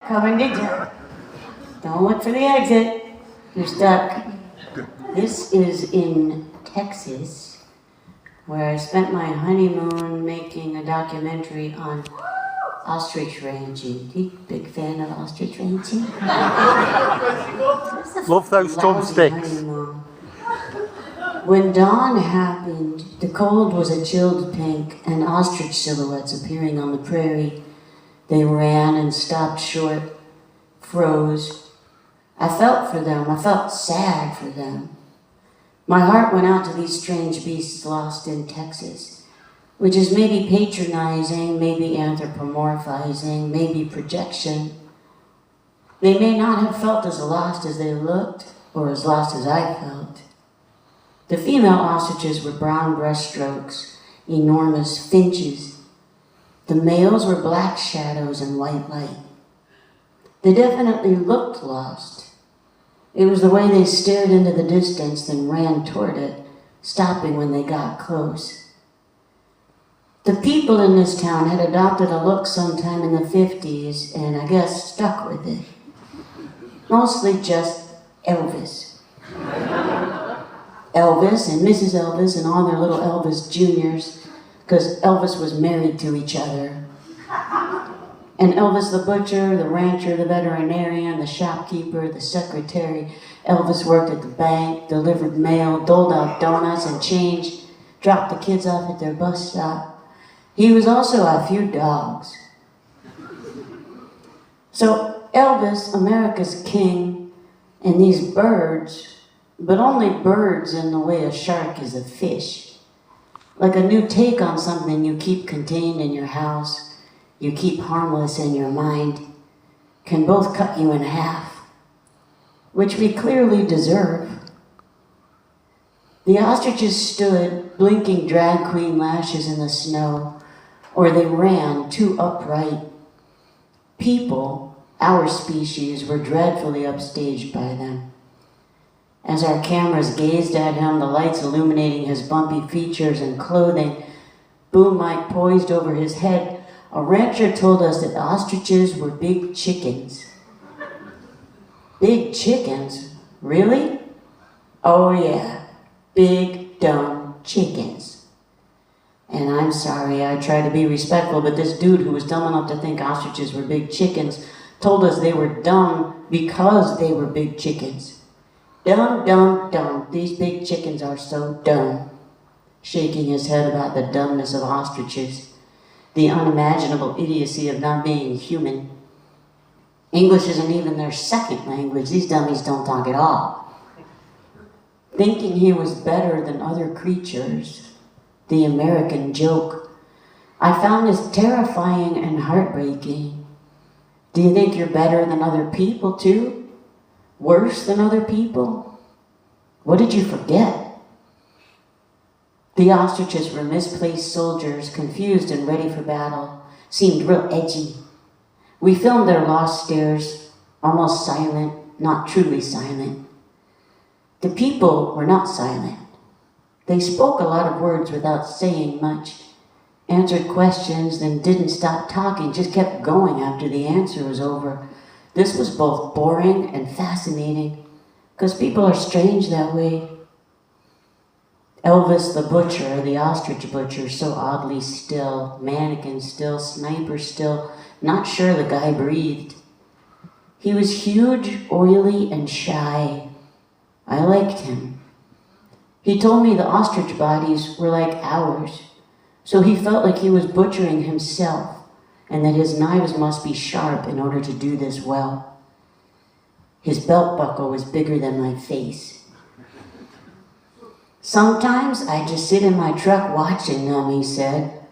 Coming to you. Don't look for the exit. You're stuck. This is in Texas, where I spent my honeymoon making a documentary on ostrich ranching. Big fan of ostrich ranching? Love those drumsticks. When dawn happened, the cold was a chilled pink and ostrich silhouettes appearing on the prairie. They ran and stopped short, froze. I felt for them. I felt sad for them. My heart went out to these strange beasts lost in Texas, which is maybe patronizing, maybe anthropomorphizing, maybe projection. They may not have felt as lost as they looked, or as lost as I felt. The female ostriches were brown brushstrokes, enormous finches. The males were black shadows and white light. They definitely looked lost. It was the way they stared into the distance, then ran toward it, stopping when they got close. The people in this town had adopted a look sometime in the 50s, and I guess stuck with it. Mostly just Elvis. Elvis and Mrs. Elvis and all their little Elvis Juniors, because Elvis was married to each other. And Elvis the butcher, the rancher, the veterinarian, the shopkeeper, the secretary. Elvis worked at the bank, delivered mail, doled out donuts and change, dropped the kids off at their bus stop. He was also a few dogs. So Elvis, America's king, and these birds, but only birds in the way a shark is a fish. Like a new take on something you keep contained in your house, you keep harmless in your mind, can both cut you in half, which we clearly deserve. The ostriches stood, blinking drag queen lashes in the snow, or they ran too upright. People, our species, were dreadfully upstaged by them. As our cameras gazed at him, the lights illuminating his bumpy features and clothing, boom mic poised over his head, a rancher told us that ostriches were big chickens. Big chickens? Really? Oh yeah, big, dumb chickens. And I'm sorry, I try to be respectful, but this dude who was dumb enough to think ostriches were big chickens told us they were dumb because they were big chickens. Dumb, dumb, dumb. These big chickens are so dumb. Shaking his head about the dumbness of ostriches. The unimaginable idiocy of not being human. English isn't even their second language. These dummies don't talk at all. Thinking he was better than other creatures, the American joke, I found this terrifying and heartbreaking. Do you think you're better than other people too? Worse than other people? What did you forget? The ostriches were misplaced soldiers, confused and ready for battle, seemed real edgy. We filmed their lost stares, almost silent, not truly silent. The people were not silent. They spoke a lot of words without saying much, answered questions, then didn't stop talking, just kept going after the answer was over. This was both boring and fascinating, because people are strange that way. Elvis the butcher, the ostrich butcher, so oddly still, mannequin still, sniper still, not sure the guy breathed. He was huge, oily, and shy. I liked him. He told me the ostrich bodies were like ours, so he felt like he was butchering himself, and that his knives must be sharp in order to do this well. His belt buckle was bigger than my face. Sometimes I just sit in my truck watching them, he said.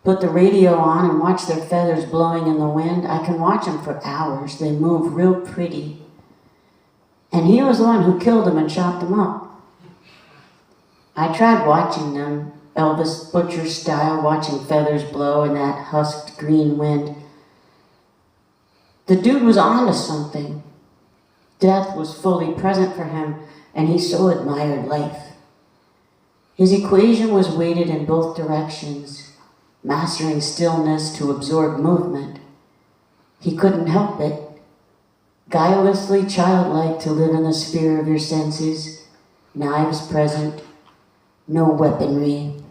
Put the radio on and watch their feathers blowing in the wind. I can watch them for hours. They move real pretty. And he was the one who killed them and chopped them up. I tried watching them, Elvis butcher style, watching feathers blow in that husked green wind. The dude was on to something. Death was fully present for him, and he so admired life. His equation was weighted in both directions, mastering stillness to absorb movement. He couldn't help it. Guilelessly childlike to live in the sphere of your senses, knives present, no weaponry.